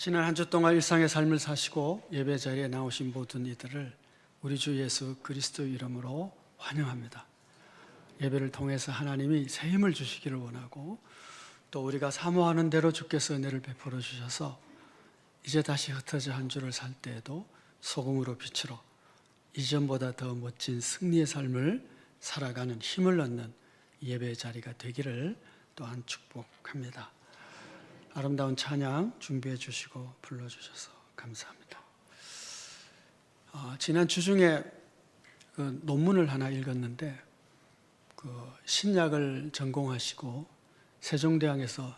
지난 한 주 동안 일상의 삶을 사시고 예배 자리에 나오신 모든 이들을 우리 주 예수 그리스도 이름으로 환영합니다. 예배를 통해서 하나님이 새 힘을 주시기를 원하고, 또 우리가 사모하는 대로 주께서 은혜를 베풀어 주셔서 이제 다시 흩어져 한 주를 살 때에도 소금으로 빛으로 이전보다 더 멋진 승리의 삶을 살아가는 힘을 얻는 예배 자리가 되기를 또한 축복합니다. 아름다운 찬양 준비해 주시고 불러주셔서 감사합니다. 지난 주중에 논문을 하나 읽었는데, 신약을 전공하시고 세종대학에서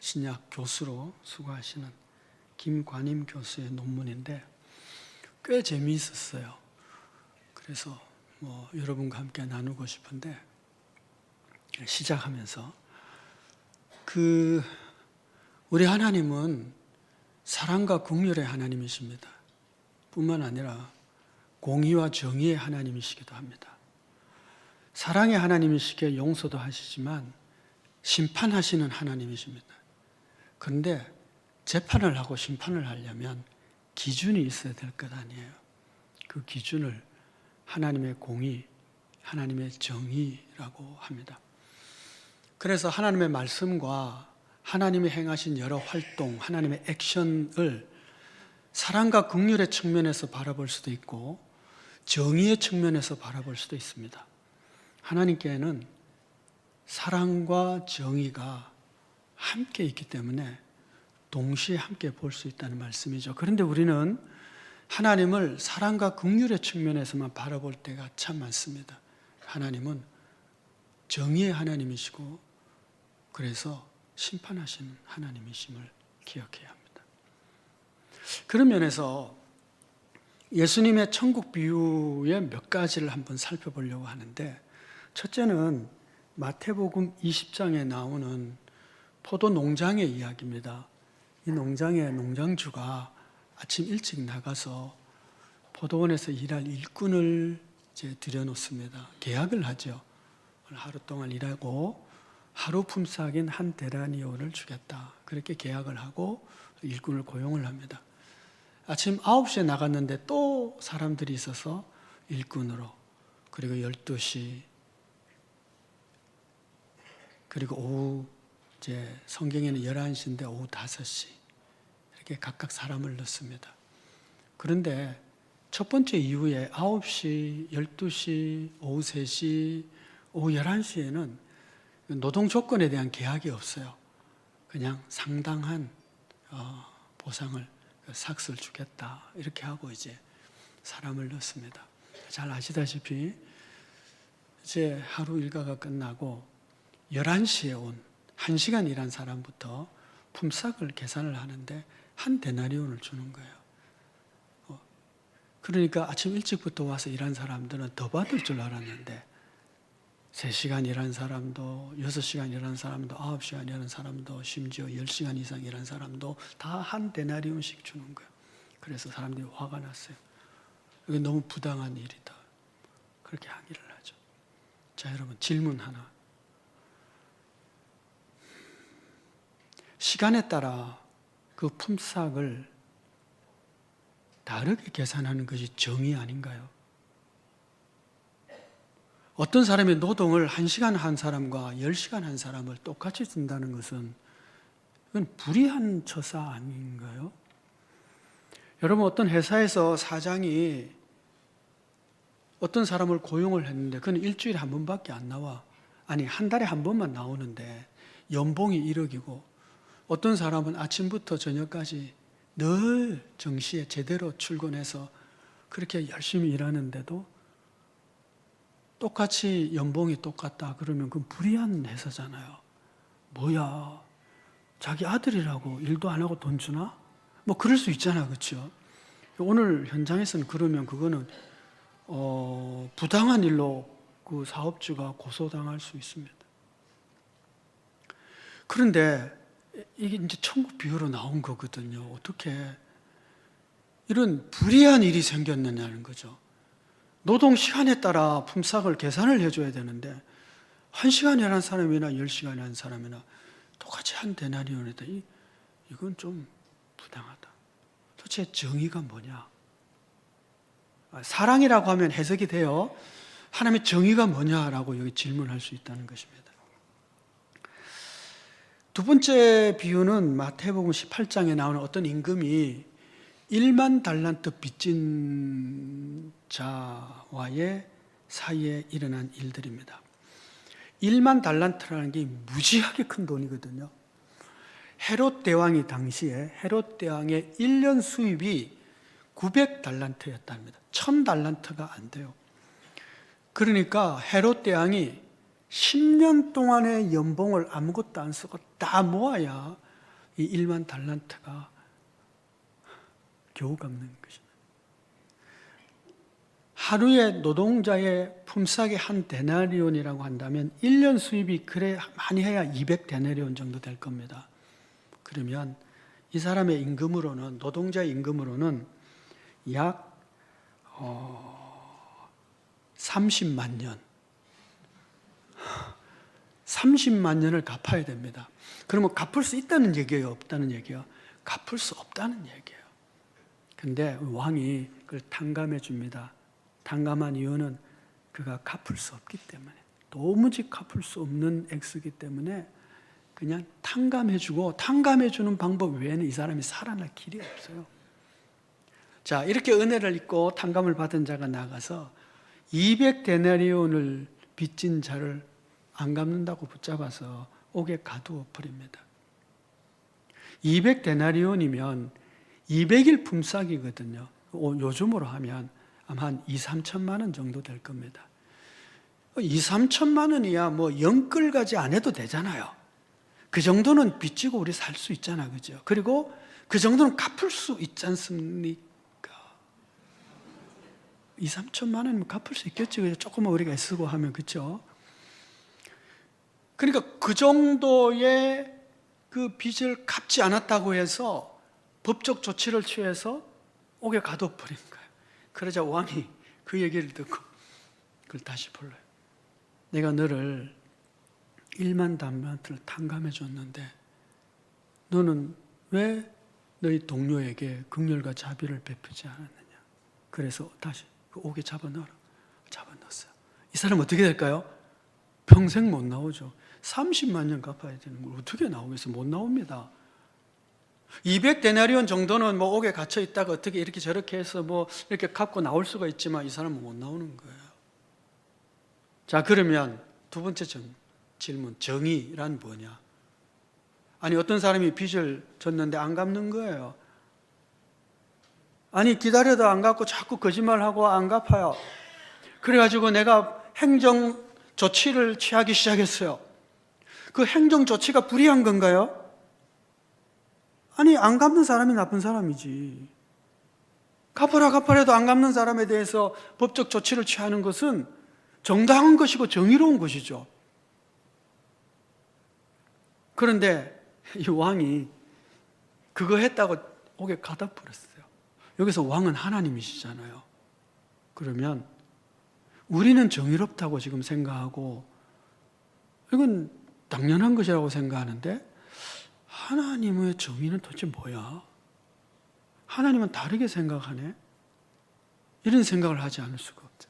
신약 교수로 수고하시는 김관임 교수의 논문인데 꽤 재미있었어요. 그래서 여러분과 함께 나누고 싶은데, 시작하면서 우리 하나님은 사랑과 긍휼의 하나님이십니다. 뿐만 아니라 공의와 정의의 하나님이시기도 합니다. 사랑의 하나님이시기에 용서도 하시지만 심판하시는 하나님이십니다. 그런데 재판을 하고 심판을 하려면 기준이 있어야 될 것 아니에요. 그 기준을 하나님의 공의, 하나님의 정의라고 합니다. 그래서 하나님의 말씀과 하나님이 행하신 여러 활동, 하나님의 액션을 사랑과 긍휼의 측면에서 바라볼 수도 있고 정의의 측면에서 바라볼 수도 있습니다. 하나님께는 사랑과 정의가 함께 있기 때문에 동시에 함께 볼 수 있다는 말씀이죠. 그런데 우리는 하나님을 사랑과 긍휼의 측면에서만 바라볼 때가 참 많습니다. 하나님은 정의의 하나님이시고 그래서 심판하시는 하나님이심을 기억해야 합니다. 그런 면에서 예수님의 천국 비유의 몇 가지를 한번 살펴보려고 하는데, 첫째는 마태복음 20장에 나오는 포도 농장의 이야기입니다. 이 농장의 농장주가 아침 일찍 나가서 포도원에서 일할 일꾼을 들여놓습니다. 계약을 하죠. 하루 동안 일하고 하루 품삯인 한 데나리온을 주겠다. 그렇게 계약을 하고 일꾼을 고용을 합니다. 아침 9시에 나갔는데 또 사람들이 있어서 일꾼으로, 그리고 12시, 그리고 오후, 성경에는 11시인데 오후 5시, 이렇게 각각 사람을 넣습니다. 그런데 첫 번째 이후에 9시, 12시, 오후 3시, 오후 11시에는 노동 조건에 대한 계약이 없어요. 그냥 상당한 보상을, 삭스를 주겠다 이렇게 하고 이제 사람을 넣습니다. 잘 아시다시피 이제 하루 일과가 끝나고 11시에 온 1시간 일한 사람부터 품삯을 계산을 하는데 한 데나리온을 주는 거예요. 그러니까 아침 일찍부터 와서 일한 사람들은 더 받을 줄 알았는데 3시간 일한 사람도, 6시간 일한 사람도, 9시간 일한 사람도, 심지어 10시간 이상 일한 사람도 다 한 데나리온씩 주는 거예요. 그래서 사람들이 화가 났어요. 이게 너무 부당한 일이다. 그렇게 항의를 하죠. 자, 여러분, 질문 하나. 시간에 따라 그 품삯을 다르게 계산하는 것이 정의 아닌가요? 어떤 사람이 노동을 1시간 한 사람과 10시간 한 사람을 똑같이 준다는 것은 이건 불의한 처사 아닌가요? 여러분, 어떤 회사에서 사장이 어떤 사람을 고용을 했는데 그는 일주일에 한 번밖에 안 나와. 아니, 한 달에 한 번만 나오는데 연봉이 1억이고, 어떤 사람은 아침부터 저녁까지 늘 정시에 제대로 출근해서 그렇게 열심히 일하는데도 똑같이 연봉이 똑같다 그러면 그건 불의한 회사잖아요. 뭐야, 자기 아들이라고 일도 안 하고 돈 주나? 그럴 수 있잖아, 그렇죠? 오늘 현장에서는 그러면 그거는 부당한 일로 그 사업주가 고소당할 수 있습니다. 그런데 이게 이제 천국 비유로 나온 거거든요. 어떻게 이런 불의한 일이 생겼느냐는 거죠. 노동 시간에 따라 품삯을 계산을 해줘야 되는데 1시간 일한 사람이나 10시간 일한 사람이나 똑같이 한 데나리온이다. 이건 좀 부당하다. 도대체 정의가 뭐냐? 사랑이라고 하면 해석이 돼요. 하나님의 정의가 뭐냐라고 여기 질문할 수 있다는 것입니다. 두 번째 비유는 마태복음 18장에 나오는 어떤 임금이 1만 달란트 빚진 자와의 사이에 일어난 일들입니다. 1만 달란트라는 게 무지하게 큰 돈이거든요. 헤롯 대왕이 당시에 헤롯 대왕의 1년 수입이 900달란트였답니다. 1000달란트가 안 돼요. 그러니까 헤롯 대왕이 10년 동안의 연봉을 아무것도 안 쓰고 다 모아야 이 1만 달란트가 겨우 갚는 것입니다. 하루에 노동자의 품삯이 한 데나리온이라고 한다면 1년 수입이 그래 많이 해야 200데나리온 정도 될 겁니다. 그러면 이 사람의 임금으로는, 노동자의 임금으로는 약 30만 년 30만 년을 갚아야 됩니다. 그러면 갚을 수 있다는 얘기예요? 없다는 얘기예요? 갚을 수 없다는 얘기예요. 근데 왕이 그걸 탕감해 줍니다. 탕감한 이유는 그가 갚을 수 없기 때문에, 도무지 갚을 수 없는 액수이기 때문에 그냥 탕감해 주고, 탕감해 주는 방법 외에는 이 사람이 살아날 길이 없어요. 자, 이렇게 은혜를 입고 탕감을 받은 자가 나가서 200데나리온을 빚진 자를 안 갚는다고 붙잡아서 옥에 가두어 버립니다. 200데나리온이면 200일 품삯이거든요. 요즘으로 하면 아마 한 2, 3천만 원 정도 될 겁니다. 2, 3천만 원이야 뭐 영끌까지 안 해도 되잖아요. 그 정도는 빚지고 우리 살 수 있잖아, 그죠? 그리고 그 정도는 갚을 수 있지 않습니까? 2, 3천만 원이면 갚을 수 있겠죠. 그죠? 조금만 우리가 애쓰고 하면, 그죠? 그러니까 그 정도의 그 빚을 갚지 않았다고 해서 법적 조치를 취해서 옥에 가둬버린 거예요. 그러자 왕이 그 얘기를 듣고 그걸 다시 불러요. 내가 너를 1만 달란트를 탕감해 줬는데 너는 왜 너희 동료에게 긍휼과 자비를 베푸지 않았느냐. 그래서 다시 그 옥에 잡아넣어라. 잡아넣었어요. 이 사람 어떻게 될까요? 평생 못 나오죠. 30만 년 갚아야 되는 걸 어떻게 나오겠어요? 못 나옵니다. 200데나리온 정도는 뭐 옥에 갇혀 있다가 어떻게 이렇게 저렇게 해서 뭐 이렇게 갚고 나올 수가 있지만 이 사람은 못 나오는 거예요. 자, 그러면 두 번째 질문, 정의란 뭐냐? 아니, 어떤 사람이 빚을 졌는데 안 갚는 거예요. 아니, 기다려도 안 갚고 자꾸 거짓말하고 안 갚아요. 그래가지고 내가 행정 조치를 취하기 시작했어요. 그 행정 조치가 불의한 건가요? 아니, 안 갚는 사람이 나쁜 사람이지. 갚아라 갚아라도 안 갚는 사람에 대해서 법적 조치를 취하는 것은 정당한 것이고 정의로운 것이죠. 그런데 이 왕이 그거 했다고 옥에 가다 버렸어요. 여기서 왕은 하나님이시잖아요. 그러면 우리는 정의롭다고 지금 생각하고 이건 당연한 것이라고 생각하는데 하나님의 정의는 도대체 뭐야? 하나님은 다르게 생각하네? 이런 생각을 하지 않을 수가 없죠.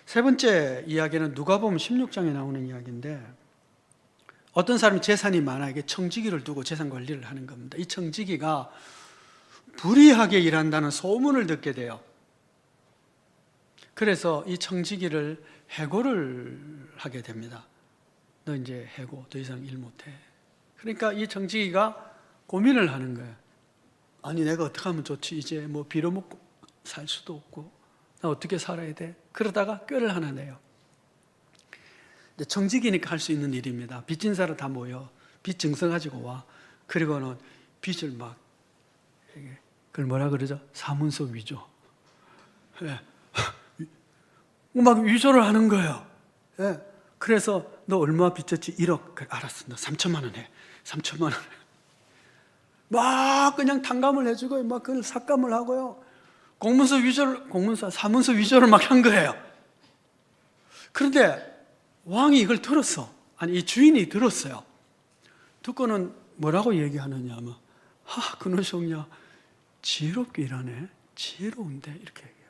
세 번째 이야기는 누가복음 16장에 나오는 이야기인데 어떤 사람이 재산이 많아 이게 청지기를 두고 재산 관리를 하는 겁니다. 이 청지기가 불의하게 일한다는 소문을 듣게 돼요. 그래서 이 청지기를 해고를 하게 됩니다. 너 이제 해고, 더 이상 일 못해. 그러니까 이 청지기가 고민을 하는 거예요. 아니, 내가 어떻게 하면 좋지? 이제 뭐 빌어먹고 살 수도 없고 나 어떻게 살아야 돼? 그러다가 꾀를 하나 내요. 청지기니까 할 수 있는 일입니다. 빚진 사람 다 모여 빚 증서 가지고 와. 그리고는 빚을 막 그걸 뭐라 그러죠? 사문서 위조. 예. 막 위조를 하는 거예요. 예. 그래서 너 얼마 빚졌지? 1억. 그래, 알았어. 너 3천만 원 해. 3천만 원. 막 그냥 탕감을 해주고 막 그걸 삭감을 하고요. 사문서 위조를 막 한 거예요. 그런데 왕이 이걸 들었어. 아니, 이 주인이 들었어요. 듣고는 뭐라고 얘기하느냐 하면, 그놈 속냐, 지혜롭게 일하네. 지혜로운데, 이렇게 얘기해요.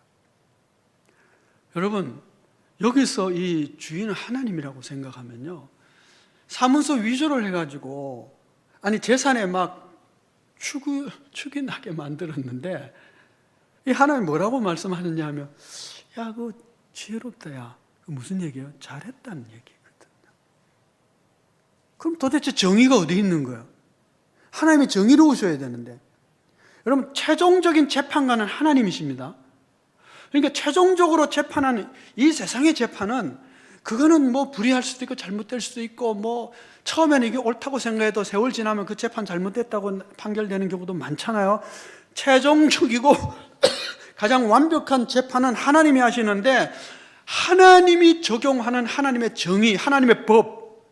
여러분, 여기서 이 주인은 하나님이라고 생각하면요, 사문서 위조를 해가지고, 아니, 재산에 막 축이 나게 만들었는데, 이 하나님 뭐라고 말씀하느냐 하면, 야, 그거 지혜롭다, 야. 그 무슨 얘기예요? 잘했다는 얘기거든요. 그럼 도대체 정의가 어디 있는 거예요? 하나님이 정의로우셔야 되는데. 여러분, 최종적인 재판관은 하나님이십니다. 그러니까 최종적으로 재판하는 이 세상의 재판은, 그거는 뭐 불의할 수도 있고 잘못될 수도 있고, 뭐 처음에는 이게 옳다고 생각해도 세월 지나면 그 재판 잘못됐다고 판결되는 경우도 많잖아요. 최종적이고 가장 완벽한 재판은 하나님이 하시는데, 하나님이 적용하는 하나님의 정의, 하나님의 법,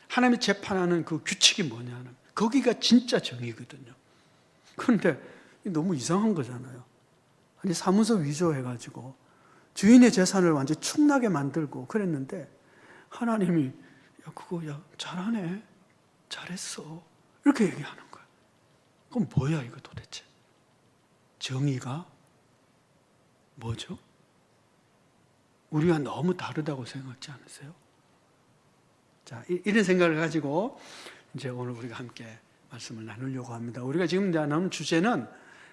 하나님이 재판하는 그 규칙이 뭐냐는, 거기가 진짜 정의거든요. 그런데 너무 이상한 거잖아요. 아니, 사문서 위조해가지고 주인의 재산을 완전히 축나게 만들고 그랬는데, 하나님이 야, 그거 야, 잘하네, 잘했어, 이렇게 얘기하는 거야. 그럼 뭐야 이거 도대체? 정의가 뭐죠? 우리가 너무 다르다고 생각하지 않으세요? 자, 이런 생각을 가지고 이제 오늘 우리가 함께 말씀을 나누려고 합니다. 우리가 지금 나눈 주제는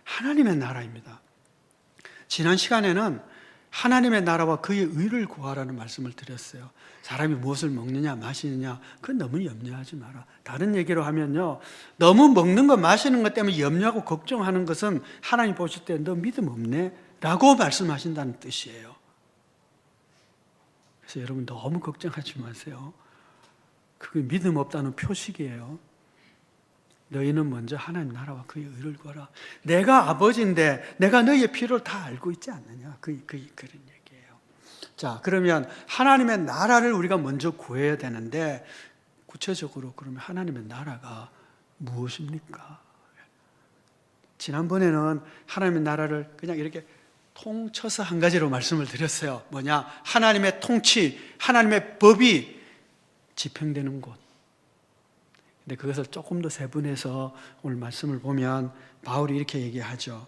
하나님의 나라입니다. 지난 시간에는 하나님의 나라와 그의 의를 구하라는 말씀을 드렸어요. 사람이 무엇을 먹느냐 마시느냐, 그건 너무 염려하지 마라. 다른 얘기로 하면요, 너무 먹는 것 마시는 것 때문에 염려하고 걱정하는 것은 하나님 보실 때 너 믿음 없네 라고 말씀하신다는 뜻이에요. 그래서 여러분 너무 걱정하지 마세요. 그게 믿음 없다는 표식이에요. 너희는 먼저 하나님 나라와 그의 의를 구하라. 내가 아버지인데 내가 너희의 필요를 다 알고 있지 않느냐, 그런 얘기예요. 자, 그러면 하나님의 나라를 우리가 먼저 구해야 되는데, 구체적으로 그러면 하나님의 나라가 무엇입니까? 지난번에는 하나님의 나라를 그냥 이렇게 통쳐서 한 가지로 말씀을 드렸어요. 뭐냐? 하나님의 통치, 하나님의 법이 집행되는 곳. 근데 그것을 조금 더 세분해서 오늘 말씀을 보면 바울이 이렇게 얘기하죠.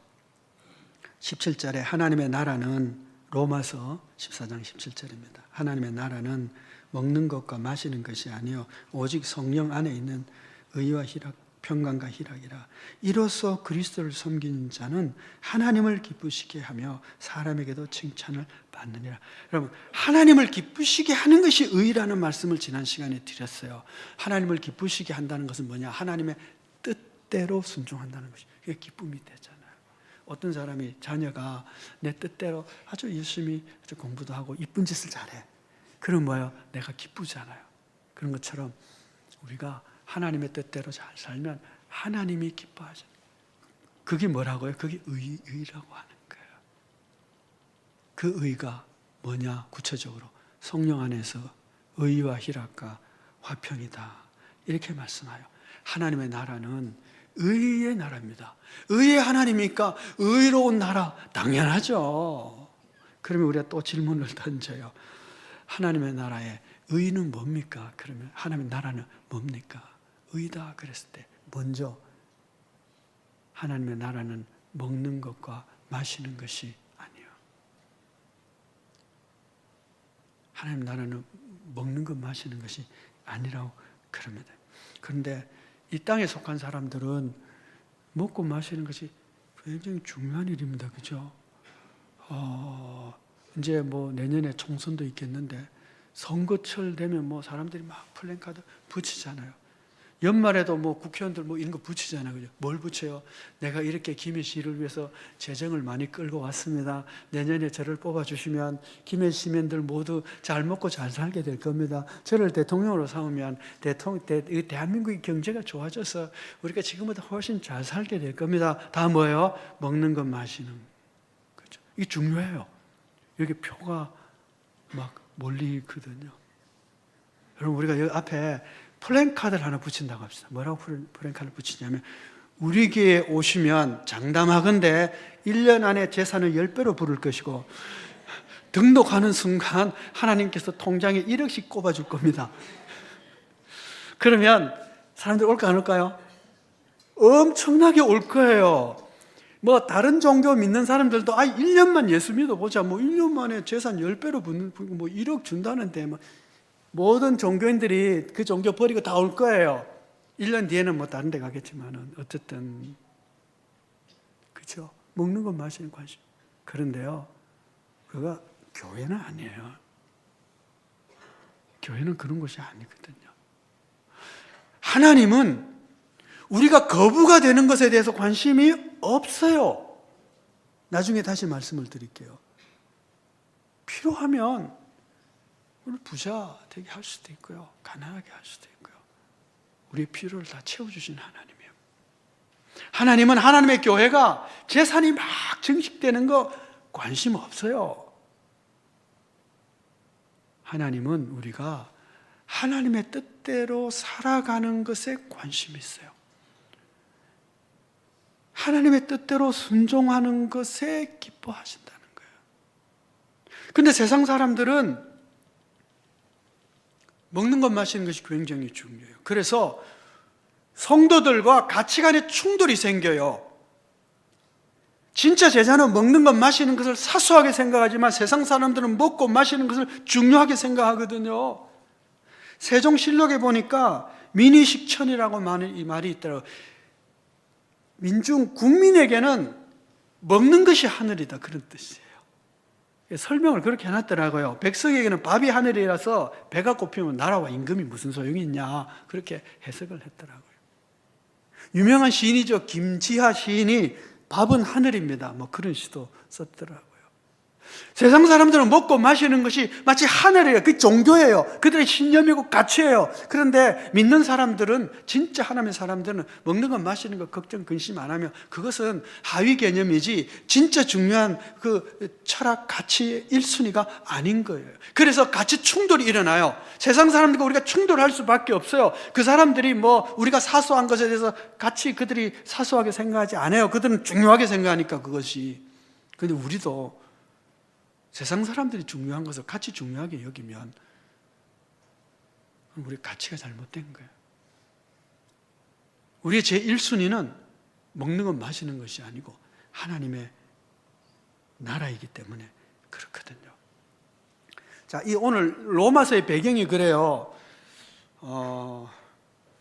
17절에 하나님의 나라는, 로마서 14장 17절입니다. 하나님의 나라는 먹는 것과 마시는 것이 아니요 오직 성령 안에 있는 의와 희락, 평강과 희락이라. 이로써 그리스도를 섬기는 자는 하나님을 기쁘시게 하며 사람에게도 칭찬을 받느니라. 여러분, 하나님을 기쁘시게 하는 것이 의라는 말씀을 지난 시간에 드렸어요. 하나님을 기쁘시게 한다는 것은 뭐냐? 하나님의 뜻대로 순종한다는 것이, 그게 기쁨이 되잖아요. 어떤 사람이 자녀가 내 뜻대로 아주 열심히 공부도 하고 이쁜 짓을 잘해. 그럼 뭐예요? 내가 기쁘잖아요. 그런 것처럼 우리가 하나님의 뜻대로 잘 살면 하나님이 기뻐하잖아요. 그게 뭐라고요? 그게 의라고 하는 거예요. 그 의가 뭐냐? 구체적으로 성령 안에서 의와 희락과 화평이다, 이렇게 말씀하여. 하나님의 나라는 의의 나라입니다. 의의 하나님이니까 의로운 나라, 당연하죠. 그러면 우리가 또 질문을 던져요. 하나님의 나라의 의는 뭡니까? 그러면 하나님의 나라는 뭡니까? 의다 그랬을 때 먼저 하나님의 나라는 먹는 것과 마시는 것이 아니에요. 하나님의 나라는 먹는 것 마시는 것이 아니라고 그럽니다. 그런데 이 땅에 속한 사람들은 먹고 마시는 것이 굉장히 중요한 일입니다. 그죠? 이제 뭐 내년에 총선도 있겠는데, 선거철 되면 뭐 사람들이 막 플랜카드 붙이잖아요. 연말에도 뭐 국회의원들 뭐 이런 거 붙이잖아요. 그죠? 뭘 붙여요? 내가 이렇게 김해시를 위해서 재정을 많이 끌고 왔습니다. 내년에 저를 뽑아주시면 김해 시민들 모두 잘 먹고 잘 살게 될 겁니다. 저를 대통령으로 삼으면 대한민국의 경제가 좋아져서 우리가 지금보다 훨씬 잘 살게 될 겁니다. 다 뭐예요? 먹는 것, 마시는 거죠. 이게 중요해요. 여기 표가 막 몰리거든요. 여러분, 우리가 여기 앞에 플랜카드를 하나 붙인다고 합시다. 뭐라고 플랜카드를 붙이냐면, 우리 교회에 오시면 장담하건대 1년 안에 재산을 10배로 부를 것이고, 등록하는 순간 하나님께서 통장에 1억씩 꼽아줄 겁니다. 그러면 사람들이 올까 안 올까요? 엄청나게 올 거예요. 뭐 다른 종교 믿는 사람들도 1년만 예수 믿어보자, 뭐 1년 만에 재산 10배로 붙는, 뭐 1억 준다는데, 뭐 모든 종교인들이 그 종교 버리고 다 올 거예요. 1년 뒤에는 뭐 다른 데 가겠지만은 어쨌든 그렇죠. 먹는 것 마시는 관심. 그런데요, 그거 교회는 아니에요. 교회는 그런 것이 아니거든요. 하나님은 우리가 거부가 되는 것에 대해서 관심이 없어요. 나중에 다시 말씀을 드릴게요. 필요하면 우리 부자 되게 할 수도 있고요, 가난하게 할 수도 있고요. 우리의 필요를 다 채워주신 하나님이에요. 하나님은 하나님의 교회가 재산이 막 증식되는 거 관심 없어요. 하나님은 우리가 하나님의 뜻대로 살아가는 것에 관심이 있어요. 하나님의 뜻대로 순종하는 것에 기뻐하신다는 거예요. 그런데 세상 사람들은 먹는 것 마시는 것이 굉장히 중요해요. 그래서 성도들과 가치관의 충돌이 생겨요. 진짜 제자는 먹는 것 마시는 것을 사소하게 생각하지만 세상 사람들은 먹고 마시는 것을 중요하게 생각하거든요. 세종실록에 보니까 민의식천이라고 이 말이 있더라고요. 국민에게는 먹는 것이 하늘이다, 그런 뜻이에요. 설명을 그렇게 해놨더라고요. 백성에게는 밥이 하늘이라서 배가 고프면 나라와 임금이 무슨 소용이 있냐, 그렇게 해석을 했더라고요. 유명한 시인이죠. 김지하 시인이 밥은 하늘입니다, 뭐 그런 시도 썼더라고요. 세상 사람들은 먹고 마시는 것이 마치 하늘이에요. 그게 종교예요. 그들의 신념이고 가치예요. 그런데 믿는 사람들은, 진짜 하나님의 사람들은 먹는 것 마시는 것 걱정 근심 안 하며 그것은 하위 개념이지 진짜 중요한 그 철학 가치 1순위가 아닌 거예요. 그래서 가치 충돌이 일어나요. 세상 사람들과 우리가 충돌할 수밖에 없어요. 그 사람들이 뭐 우리가 사소한 것에 대해서 같이 그들이 사소하게 생각하지 않아요. 그들은 중요하게 생각하니까 그것이. 그런데 우리도 세상 사람들이 중요한 것을 같이 중요하게 여기면 우리 가치가 잘못된 거예요. 우리의 제1순위는 먹는 것 마시는 것이 아니고 하나님의 나라이기 때문에 그렇거든요. 자, 이 오늘 로마서의 배경이 그래요.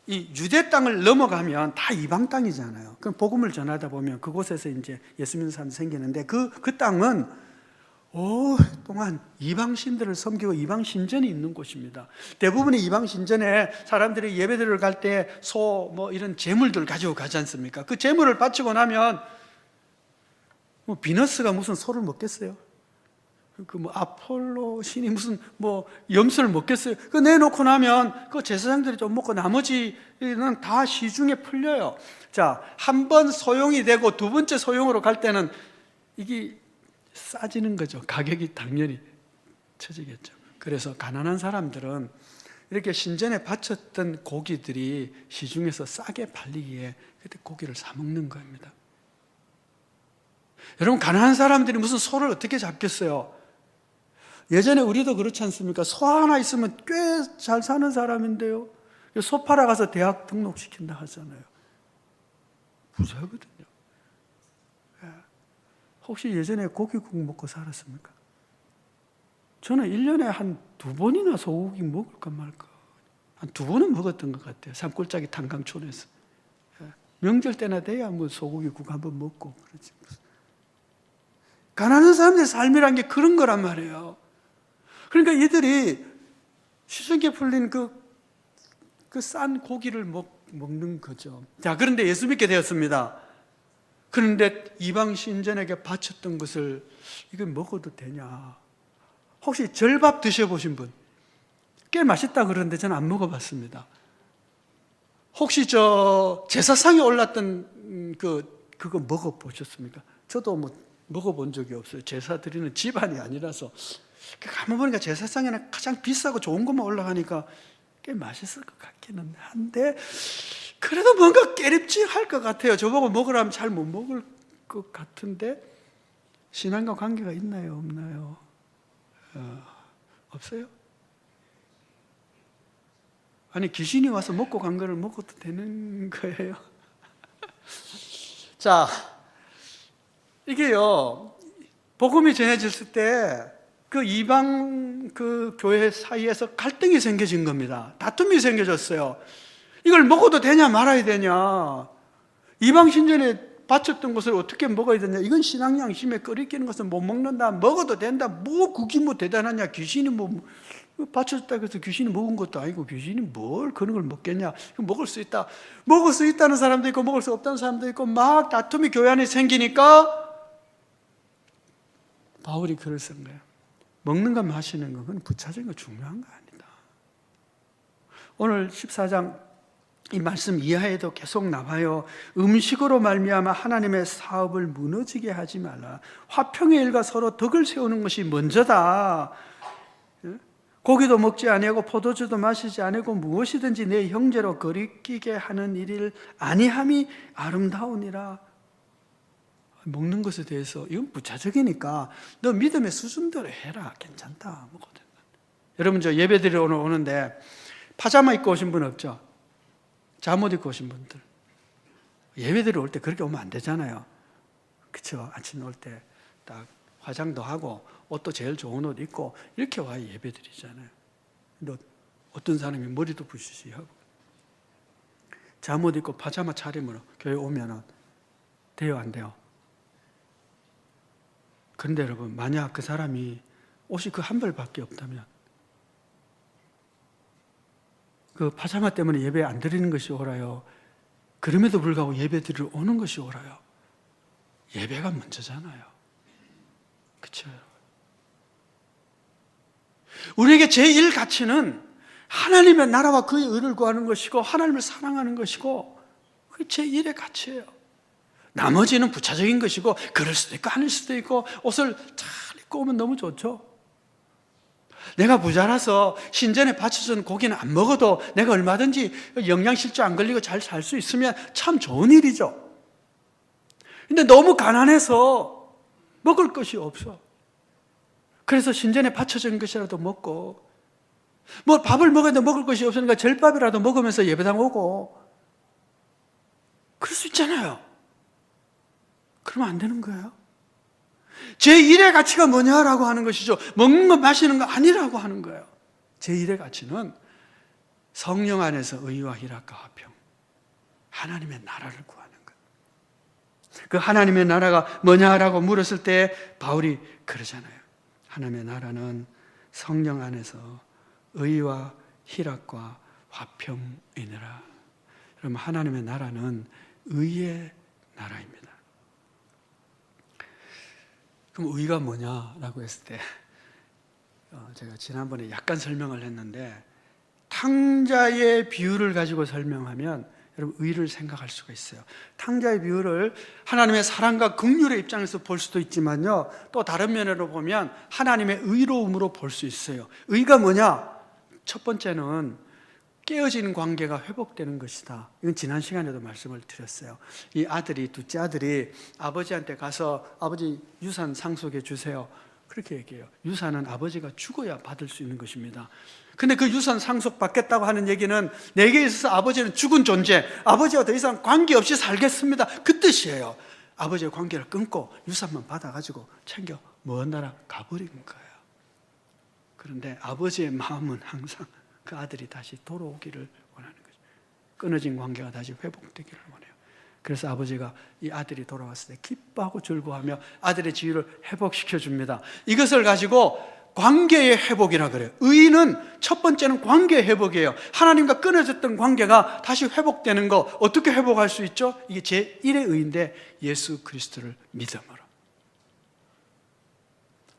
이 유대 땅을 넘어가면 다 이방 땅이잖아요. 그럼 복음을 전하다 보면 그곳에서 이제 예수 믿는 사람이 생기는데 그 땅은 오랫동안 이방신들을 섬기고 이방신전이 있는 곳입니다. 대부분의 이방신전에 사람들이 예배드리러 갈 때 소, 뭐 이런 재물들을 가지고 가지 않습니까? 그 재물을 바치고 나면 뭐 비너스가 무슨 소를 먹겠어요? 그 뭐 아폴로 신이 무슨 뭐 염소를 먹겠어요? 그 내놓고 나면 그 제사장들이 좀 먹고 나머지는 다 시중에 풀려요. 자, 한 번 소용이 되고 두 번째 소용으로 갈 때는 이게 싸지는 거죠. 가격이 당연히 쳐지겠죠. 그래서 가난한 사람들은 이렇게 신전에 바쳤던 고기들이 시중에서 싸게 팔리기에 그때 고기를 사 먹는 겁니다. 여러분, 가난한 사람들이 무슨 소를 어떻게 잡겠어요? 예전에 우리도 그렇지 않습니까? 소 하나 있으면 꽤 잘 사는 사람인데요, 소 팔아가서 대학 등록시킨다 하잖아요. 부자거든요. 혹시 예전에 고기국 먹고 살았습니까? 저는 1년에 한 2번이나 소고기 먹을까 말까, 한 2번은 먹었던 것 같아요. 산골짜기 탄강촌에서. 명절 때나 돼야 뭐 소고기국 한번 먹고 그러지. 가난한 사람들의 삶이란 게 그런 거란 말이에요. 그러니까 이들이 시중에 풀린 그 싼 고기를 먹는 거죠. 자, 그런데 예수 믿게 되었습니다. 그런데 이방 신전에게 바쳤던 것을 이거 먹어도 되냐? 혹시 절밥 드셔보신 분? 꽤 맛있다 그러는데 저는 안 먹어봤습니다. 혹시 제사상에 올랐던 그거 먹어보셨습니까? 저도 뭐 먹어본 적이 없어요. 제사 드리는 집안이 아니라서. 가만 보니까 제사상에는 가장 비싸고 좋은 것만 올라가니까 꽤 맛있을 것 같기는 한데, 그래도 뭔가 깨립직할 것 같아요. 저보고 먹으라면 잘 못 먹을 것 같은데, 신앙과 관계가 있나요, 없나요? 없어요? 아니 귀신이 와서 먹고 간 거를 먹어도 되는 거예요? 자, 이게요, 복음이 전해졌을 때 그 이방 그 교회 사이에서 갈등이 생겨진 겁니다. 다툼이 생겨졌어요. 이걸 먹어도 되냐 말아야 되냐. 이방 신전에 바쳤던 것을 어떻게 먹어야 되냐. 이건 신앙 양심에 꺼리끼는 것은 못 먹는다. 먹어도 된다. 뭐 그게 뭐 대단하냐. 귀신이 뭐 바쳤다고 해서 귀신이 먹은 것도 아니고 귀신이 뭘 그런 걸 먹겠냐. 먹을 수 있다. 먹을 수 있다는 사람도 있고 먹을 수 없다는 사람도 있고 막 다툼이 교회 안에 생기니까 바울이 글을 쓴 거예요. 먹는 것 마시는 건 그건 부차적인 거 중요한 거 아니다. 오늘 14장 이 말씀 이하에도 계속 나와요. 음식으로 말미암아 하나님의 사업을 무너지게 하지 말라. 화평의 일과 서로 덕을 세우는 것이 먼저다. 고기도 먹지 아니하고 포도주도 마시지 아니하고 무엇이든지 내 형제로 거리끼게 하는 일을 아니함이 아름다우니라. 먹는 것에 대해서 이건 부차적이니까 너 믿음의 수준대로 해라. 괜찮다. 먹어도 된다. 여러분 저 예배드리러 오는데 파자마 입고 오신 분 없죠? 잠옷 입고 오신 분들. 예배드리러 올 때 그렇게 오면 안 되잖아요. 그렇죠? 아침에 올 때 딱 화장도 하고 옷도 제일 좋은 옷 입고 이렇게 와야 예배드리잖아요. 근데 어떤 사람이 머리도 부시시 하고 잠옷 입고 파자마 차림으로 교회 오면은 돼요, 안 돼요? 그런데 여러분, 만약 그 사람이 옷이 그 한 벌밖에 없다면 그 파자마 때문에 예배 안 드리는 것이 옳아요? 그럼에도 불구하고 예배 드리러 오는 것이 옳아요? 예배가 먼저잖아요. 그렇죠? 우리에게 제1 가치는 하나님의 나라와 그의 의를 구하는 것이고 하나님을 사랑하는 것이고 그게 제1의 가치예요. 나머지는 부차적인 것이고 그럴 수도 있고 아닐 수도 있고 옷을 잘 입고 오면 너무 좋죠. 내가 부자라서 신전에 바쳐준 고기는 안 먹어도 내가 얼마든지 영양실조 안 걸리고 잘 살 수 있으면 참 좋은 일이죠. 근데 너무 가난해서 먹을 것이 없어. 그래서 신전에 바쳐진 것이라도 먹고 뭐 밥을 먹었는데 먹을 것이 없으니까 절밥이라도 먹으면서 예배당 오고 그럴 수 있잖아요. 그러면 안 되는 거예요. 제1의 가치가 뭐냐라고 하는 것이죠. 먹는 거 마시는 거 아니라고 하는 거예요. 제1의 가치는 성령 안에서 의와 희락과 화평, 하나님의 나라를 구하는 거예요. 그 하나님의 나라가 뭐냐라고 물었을 때 바울이 그러잖아요. 하나님의 나라는 성령 안에서 의와 희락과 화평이니라. 그럼 하나님의 나라는 의의 나라입니다. 그럼 의가 뭐냐라고 했을 때 제가 지난번에 약간 설명을 했는데 탕자의 비유를 가지고 설명하면 여러분 의를 생각할 수가 있어요. 탕자의 비유를 하나님의 사랑과 긍휼의 입장에서 볼 수도 있지만요, 또 다른 면으로 보면 하나님의 의로움으로 볼 수 있어요. 의가 뭐냐? 첫 번째는 깨어진 관계가 회복되는 것이다. 이건 지난 시간에도 말씀을 드렸어요. 이 아들이, 둘째 아들이 아버지한테 가서 아버지 유산 상속해 주세요. 그렇게 얘기해요. 유산은 아버지가 죽어야 받을 수 있는 것입니다. 근데 그 유산 상속 받겠다고 하는 얘기는 내게 있어서 아버지는 죽은 존재, 아버지와 더 이상 관계없이 살겠습니다. 그 뜻이에요. 아버지의 관계를 끊고 유산만 받아가지고 챙겨 먼 나라 가버린 거예요. 그런데 아버지의 마음은 항상 그 아들이 다시 돌아오기를 원하는 거죠. 끊어진 관계가 다시 회복되기를 원해요. 그래서 아버지가 이 아들이 돌아왔을 때 기뻐하고 즐거워하며 아들의 지위를 회복시켜 줍니다. 이것을 가지고 관계의 회복이라 그래요. 의는 첫 번째는 관계의 회복이에요. 하나님과 끊어졌던 관계가 다시 회복되는 거 어떻게 회복할 수 있죠? 이게 제1의 의인데 예수 그리스도를 믿음으로,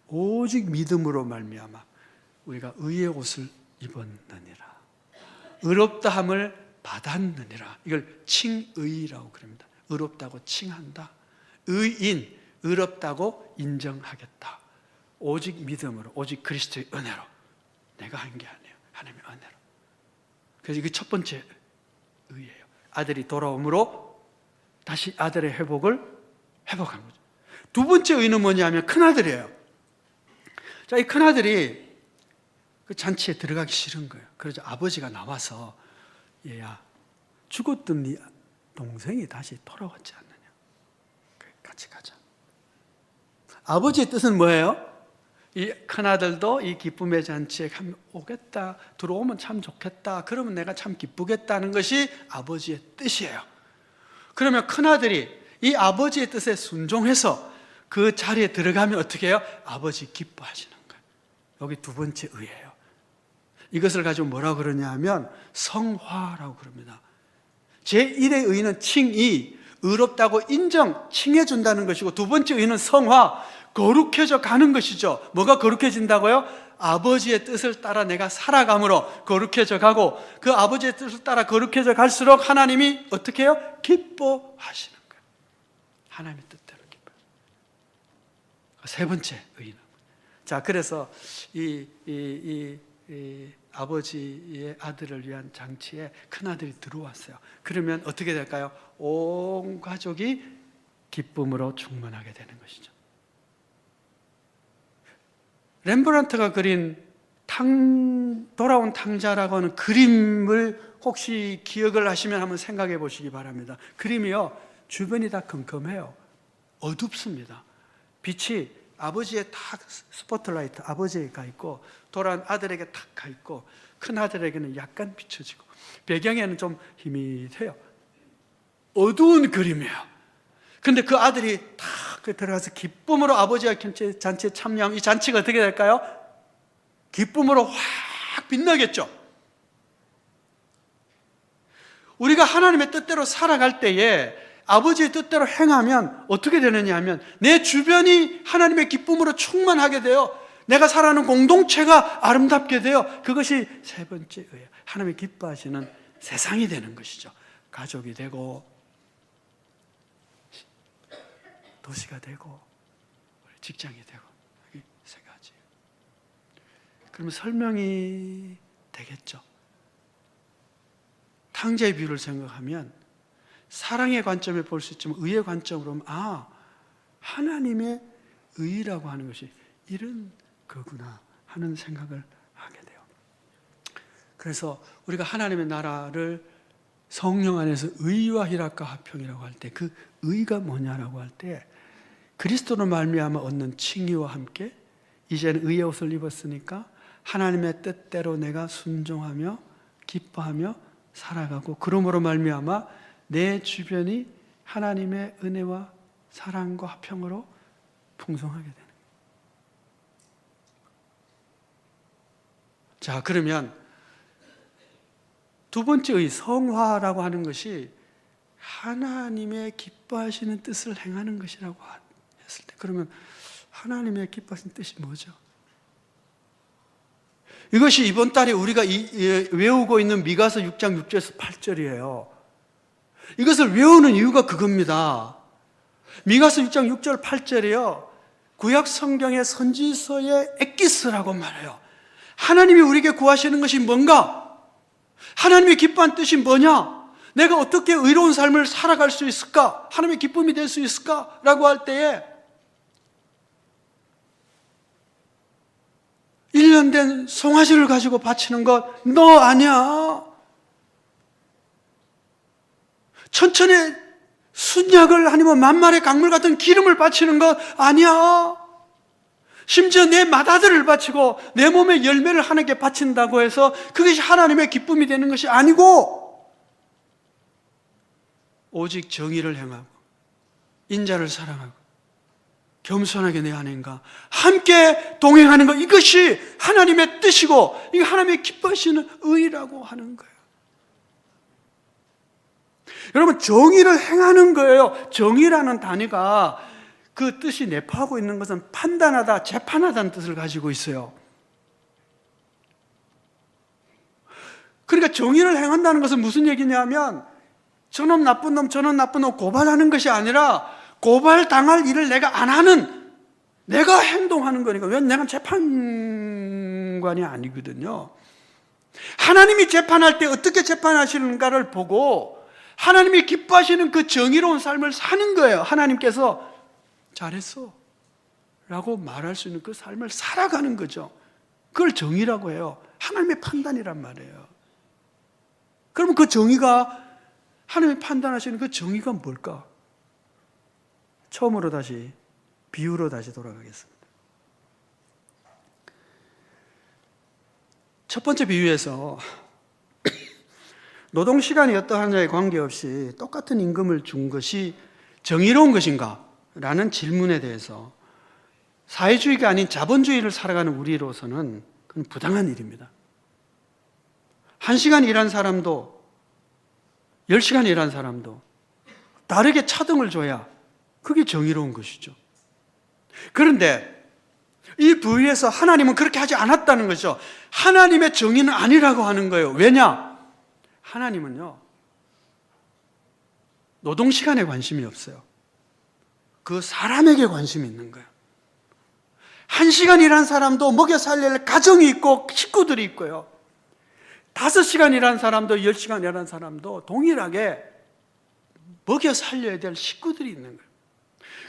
오직 믿음으로 말미암아 우리가 의의 옷을 입었느니라, 의롭다함을 받았느니라. 이걸 칭의라고 그럽니다. 의롭다고 칭한다. 의인, 의롭다고 인정하겠다. 오직 믿음으로, 오직 그리스도의 은혜로. 내가 한 게 아니에요. 하나님의 은혜로. 그래서 이게 첫 번째 의예요. 아들이 돌아옴으로 다시 아들의 회복을 회복한 거죠. 두 번째 의는 뭐냐면 큰아들이에요. 자, 이 큰아들이 그 잔치에 들어가기 싫은 거예요. 그래서 아버지가 나와서 얘야, 죽었던 네 동생이 다시 돌아왔지 않느냐. 같이 가자. 아버지의 뜻은 뭐예요? 이 큰아들도 이 기쁨의 잔치에 오겠다, 들어오면 참 좋겠다, 그러면 내가 참 기쁘겠다는 것이 아버지의 뜻이에요. 그러면 큰아들이 이 아버지의 뜻에 순종해서 그 자리에 들어가면 어떻게 해요? 아버지 기뻐하시는 거예요. 여기 두 번째 의예요. 이것을 가지고 뭐라고 그러냐 하면 성화라고 그럽니다. 제1의 의는 칭의, 의롭다고 인정, 칭해준다는 것이고, 두 번째 의는 성화, 거룩해져 가는 것이죠. 뭐가 거룩해진다고요? 아버지의 뜻을 따라 내가 살아감으로 거룩해져 가고, 그 아버지의 뜻을 따라 거룩해져 갈수록 하나님이 어떻게 해요? 기뻐하시는 거예요. 하나님의 뜻대로 기뻐요. 세 번째 의는. 자, 그래서 이 아버지의 아들을 위한 장치에 큰아들이 들어왔어요. 그러면 어떻게 될까요? 온 가족이 기쁨으로 충만하게 되는 것이죠. 렘브란트가 그린 돌아온 탕자라고 하는 그림을 혹시 기억을 하시면 한번 생각해 보시기 바랍니다. 그림이요, 주변이 다 컴컴해요. 어둡습니다. 빛이 아버지의 탁 스포트라이트, 아버지에게 가 있고, 돌아온 아들에게 탁 가 있고, 큰 아들에게는 약간 비춰지고, 배경에는 좀 희미해요. 어두운 그림이에요. 근데 그 아들이 탁 들어가서 기쁨으로 아버지와 잔치에 참여하면 이 잔치가 어떻게 될까요? 기쁨으로 확 빛나겠죠. 우리가 하나님의 뜻대로 살아갈 때에 아버지의 뜻대로 행하면 어떻게 되느냐 하면 내 주변이 하나님의 기쁨으로 충만하게 돼요. 내가 살아가는 공동체가 아름답게 돼요. 그것이 세 번째예요. 하나님의 기뻐하시는 세상이 되는 것이죠. 가족이 되고, 도시가 되고, 직장이 되고, 이 세 가지. 그러면 설명이 되겠죠. 탕자의 비유를 생각하면 사랑의 관점에 볼 수 있지만 의의 관점으로 보면 하나님의 의라고 하는 것이 이런 거구나 하는 생각을 하게 돼요. 그래서 우리가 하나님의 나라를 성령 안에서 의와 희락과 화평이라고 할 때 그 의가 뭐냐라고 할 때 그리스도로 말미암아 얻는 칭의와 함께 이제는 의의 옷을 입었으니까 하나님의 뜻대로 내가 순종하며 기뻐하며 살아가고, 그러므로 말미암아 내 주변이 하나님의 은혜와 사랑과 화평으로 풍성하게 되는 거예요. 자, 그러면 두 번째의 성화라고 하는 것이 하나님의 기뻐하시는 뜻을 행하는 것이라고 했을 때, 그러면 하나님의 기뻐하시는 뜻이 뭐죠? 이것이 이번 달에 우리가 외우고 있는 미가서 6장 6절에서 8절이에요. 이것을 외우는 이유가 그겁니다. 미가서 6장 6절 8절이요, 구약 성경의 선지서의 엑기스라고 말해요. 하나님이 우리에게 구하시는 것이 뭔가? 하나님의 기뻐한 뜻이 뭐냐? 내가 어떻게 의로운 삶을 살아갈 수 있을까? 하나님의 기쁨이 될 수 있을까? 라고 할 때에 1년 된 송아지를 가지고 바치는 것 너 아니야. 천천히 순약을 아니면 만말의 강물 같은 기름을 바치는 것 아니야. 심지어 내 맏아들을 바치고 내 몸에 열매를 하나님께 바친다고 해서 그것이 하나님의 기쁨이 되는 것이 아니고, 오직 정의를 행하고 인자를 사랑하고 겸손하게 내 아내인가 함께 동행하는 것, 이것이 하나님의 뜻이고 이게 하나님의 기뻐하시는 의라고 하는 거예요. 여러분, 정의를 행하는 거예요. 정의라는 단위가 그 뜻이 내포하고 있는 것은 판단하다, 재판하다는 뜻을 가지고 있어요. 그러니까 정의를 행한다는 것은 무슨 얘기냐면 저놈 나쁜 놈, 저놈 나쁜 놈 고발하는 것이 아니라 고발당할 일을 내가 안 하는, 내가 행동하는 거니까. 왜? 내가 재판관이 아니거든요. 하나님이 재판할 때 어떻게 재판하시는가를 보고 하나님이 기뻐하시는 그 정의로운 삶을 사는 거예요. 하나님께서 잘했어 라고 말할 수 있는 그 삶을 살아가는 거죠. 그걸 정의라고 해요. 하나님의 판단이란 말이에요. 그러면 그 정의가, 하나님이 판단하시는 그 정의가 뭘까? 처음으로 다시 비유로 다시 돌아가겠습니다. 첫 번째 비유에서 노동시간이 어떠하냐에 관계없이 똑같은 임금을 준 것이 정의로운 것인가? 라는 질문에 대해서 사회주의가 아닌 자본주의를 살아가는 우리로서는 그건 부당한 일입니다. 1시간 일한 사람도 10시간 일한 사람도 다르게 차등을 줘야 그게 정의로운 것이죠. 그런데 이 부위에서 하나님은 그렇게 하지 않았다는 것이죠. 하나님의 정의는 아니라고 하는 거예요. 왜냐? 하나님은요, 노동시간에 관심이 없어요. 그 사람에게 관심이 있는 거예요. 1시간 일한 사람도 먹여 살릴 가정이 있고 식구들이 있고요. 5시간 일한 사람도 10시간 일한 사람도 동일하게 먹여 살려야 될 식구들이 있는 거예요.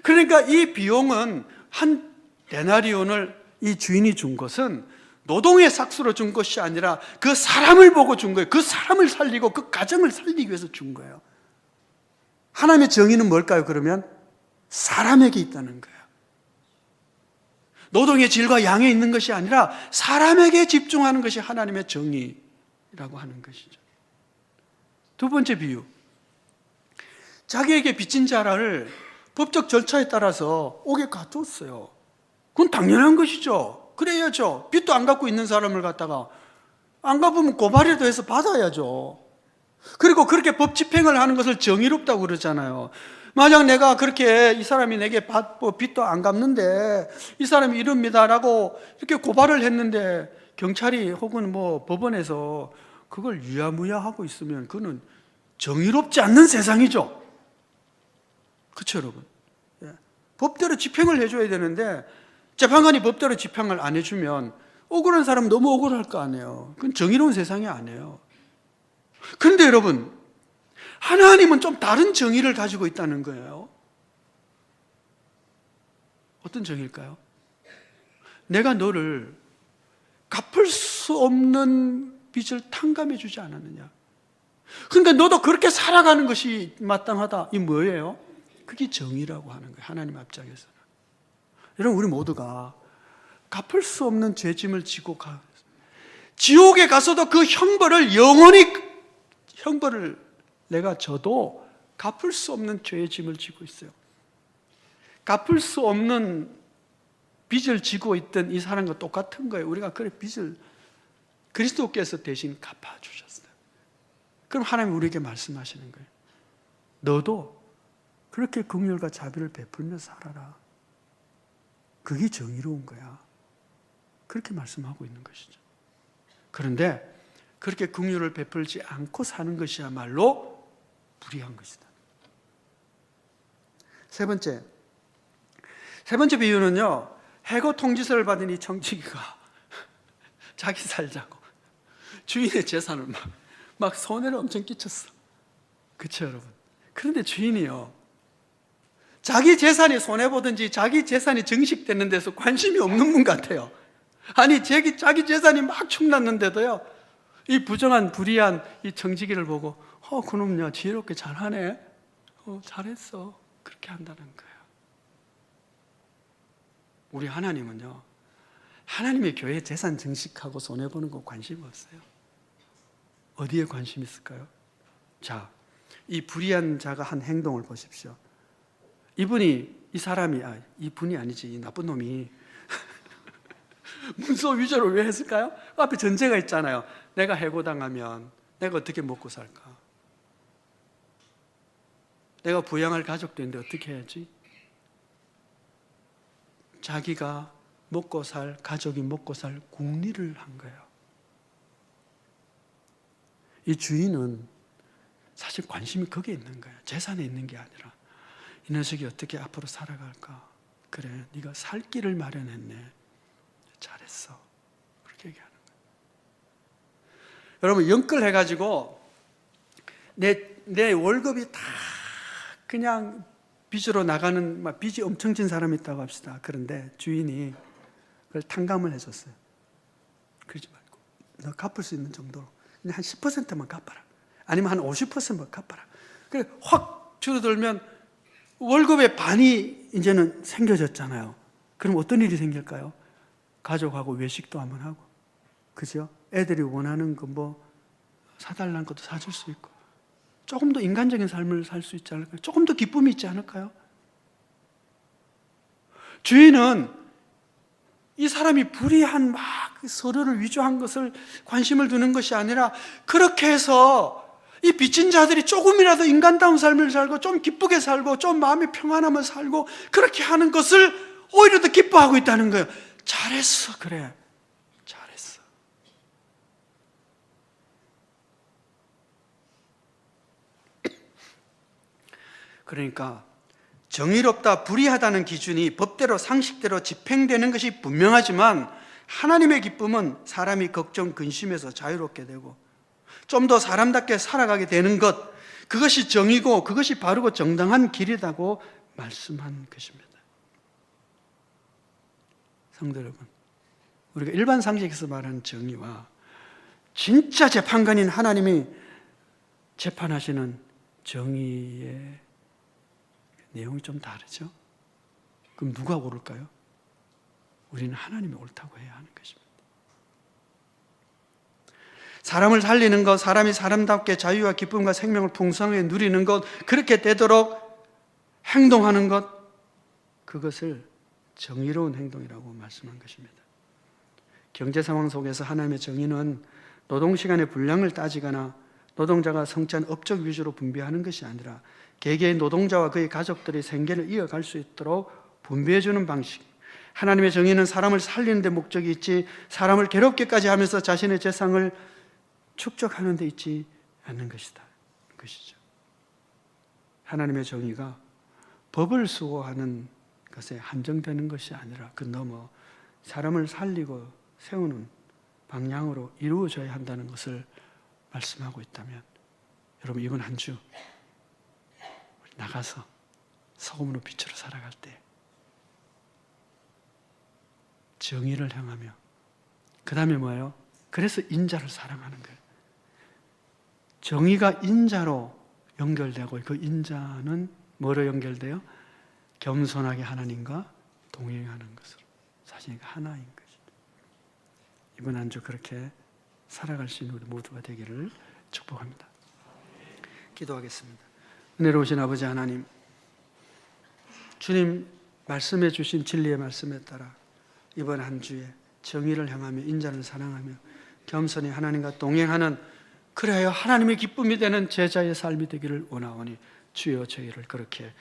그러니까 이 비용은 한 데나리온을 이 주인이 준 것은 노동의 삭수로 준 것이 아니라 그 사람을 보고 준 거예요. 그 사람을 살리고 그 가정을 살리기 위해서 준 거예요. 하나님의 정의는 뭘까요? 그러면 사람에게 있다는 거예요. 노동의 질과 양에 있는 것이 아니라 사람에게 집중하는 것이 하나님의 정의라고 하는 것이죠. 두 번째 비유, 자기에게 빚진 자를 법적 절차에 따라서 옥에 가두었어요. 그건 당연한 것이죠. 그래야죠. 빚도 안 갚고 있는 사람을 갖다가 안 갚으면 고발이라도 해서 받아야죠. 그리고 그렇게 법 집행을 하는 것을 정의롭다고 그러잖아요. 만약 내가 그렇게 이 사람이 내게 빚도 안 갚는데 이 사람이 이럽니다라고 이렇게 고발을 했는데 경찰이 혹은 뭐 법원에서 그걸 유야무야하고 있으면 그는 정의롭지 않는 세상이죠. 그렇죠, 여러분? 예. 법대로 집행을 해줘야 되는데 재판관이 법대로 집행을 안 해주면 억울한 사람은 너무 억울할 거 아니에요. 그건 정의로운 세상이 아니에요. 그런데 여러분, 하나님은 좀 다른 정의를 가지고 있다는 거예요. 어떤 정의일까요? 내가 너를 갚을 수 없는 빚을 탕감해 주지 않았느냐. 그러니까 너도 그렇게 살아가는 것이 마땅하다. 이 뭐예요? 그게 정의라고 하는 거예요. 하나님 앞장에서는. 여러분, 우리 모두가 갚을 수 없는 죄짐을 지고 지옥에 가서도 그 형벌을 영원히 형벌을 내가 져도 갚을 수 없는 죄의 짐을 지고 있어요. 갚을 수 없는 빚을 지고 있던 이 사람과 똑같은 거예요. 우리가 그래 빚을 그리스도께서 대신 갚아주셨어요. 그럼 하나님 우리에게 말씀하시는 거예요. 너도 그렇게 긍휼과 자비를 베풀며 살아라. 그게 정의로운 거야. 그렇게 말씀하고 있는 것이죠. 그런데 그렇게 긍휼을 베풀지 않고 사는 것이야말로 불의한 것이다. 세 번째 비유는요, 해고 통지서를 받은 이 청지기가 자기 살자고 주인의 재산을 막 손해를 엄청 끼쳤어. 그렇죠, 여러분? 그런데 주인이요, 자기 재산이 손해보든지 자기 재산이 증식되는 데서 관심이 없는 분 같아요. 아니, 자기 재산이 막 충났는데도요, 이 부정한 불의한 이 청지기를 보고 그놈야 지혜롭게 잘하네, 잘했어, 그렇게 한다는 거예요. 우리 하나님은요, 하나님의 교회 재산 증식하고 손해보는 거 관심 없어요. 어디에 관심 있을까요? 자, 이 불의한 자가 한 행동을 보십시오. 이분이 아니지, 이 나쁜 놈이 문서 위조를 왜 했을까요? 앞에 전제가 있잖아요. 내가 해고당하면 내가 어떻게 먹고 살까? 내가 부양할 가족도 있는데 어떻게 해야지? 자기가 먹고 살, 가족이 먹고 살 궁리를 한 거예요. 이 주인은 사실 관심이 거기에 있는 거예요. 재산에 있는 게 아니라 이 녀석이 어떻게 앞으로 살아갈까? 그래, 네가 살 길을 마련했네. 잘했어. 그렇게 얘기하는 거예요. 여러분, 연끌해가지고 내 월급이 다 그냥 빚으로 나가는, 막 빚이 엄청 진 사람이 있다고 합시다. 그런데 주인이 그걸 탕감을 해줬어요. 그러지 말고 너 갚을 수 있는 정도로 그냥 한 10%만 갚아라. 아니면 한 50% 갚아라. 그래 확 줄어들면 월급의 반이 이제는 생겨졌잖아요. 그럼 어떤 일이 생길까요? 가족하고 외식도 한번 하고, 그죠? 애들이 원하는 거 뭐 사달라는 것도 사줄 수 있고, 조금 더 인간적인 삶을 살 수 있지 않을까요? 조금 더 기쁨이 있지 않을까요? 주인은 이 사람이 불의한 막 서로를 위조한 것을 관심을 두는 것이 아니라, 그렇게 해서 이 빚진 자들이 조금이라도 인간다운 삶을 살고 좀 기쁘게 살고 좀 마음의 평안함을 살고 그렇게 하는 것을 오히려 더 기뻐하고 있다는 거예요. 잘했어. 그래, 잘했어. 그러니까 정의롭다, 불의하다는 기준이 법대로 상식대로 집행되는 것이 분명하지만, 하나님의 기쁨은 사람이 걱정, 근심에서 자유롭게 되고 좀 더 사람답게 살아가게 되는 것, 그것이 정의고 그것이 바르고 정당한 길이라고 말씀한 것입니다. 성도 여러분, 우리가 일반 상식에서 말하는 정의와 진짜 재판관인 하나님이 재판하시는 정의의 내용이 좀 다르죠? 그럼 누가 옳을까요? 우리는 하나님이 옳다고 해야 하는 것입니다. 사람을 살리는 것, 사람이 사람답게 자유와 기쁨과 생명을 풍성하게 누리는 것, 그렇게 되도록 행동하는 것, 그것을 정의로운 행동이라고 말씀한 것입니다. 경제 상황 속에서 하나님의 정의는 노동시간의 분량을 따지거나 노동자가 성취한 업적 위주로 분배하는 것이 아니라 개개인 노동자와 그의 가족들의 생계를 이어갈 수 있도록 분배해주는 방식. 하나님의 정의는 사람을 살리는 데 목적이 있지 사람을 괴롭게까지 하면서 자신의 재산을 축적하는 데 있지 않는 것이다. 것이죠. 하나님의 정의가 법을 수호하는 것에 한정되는 것이 아니라 그 넘어 사람을 살리고 세우는 방향으로 이루어져야 한다는 것을 말씀하고 있다면, 여러분 이번 한 주 나가서 소금으로 빛으로 살아갈 때 정의를 향하며, 그 다음에 뭐예요? 그래서 인자를 사랑하는 거예요. 정의가 인자로 연결되고 그 인자는 뭐로 연결돼요? 겸손하게 하나님과 동행하는 것으로. 사실 하나인 것이죠. 이번 한 주 그렇게 살아갈 수 있는 우리 모두가 되기를 축복합니다. 기도하겠습니다. 은혜로우신 아버지 하나님, 주님 말씀해 주신 진리의 말씀에 따라 이번 한 주에 정의를 향하며 인자를 사랑하며 겸손히 하나님과 동행하는, 그래야 하나님의 기쁨이 되는 제자의 삶이 되기를 원하오니 주여 저희를 그렇게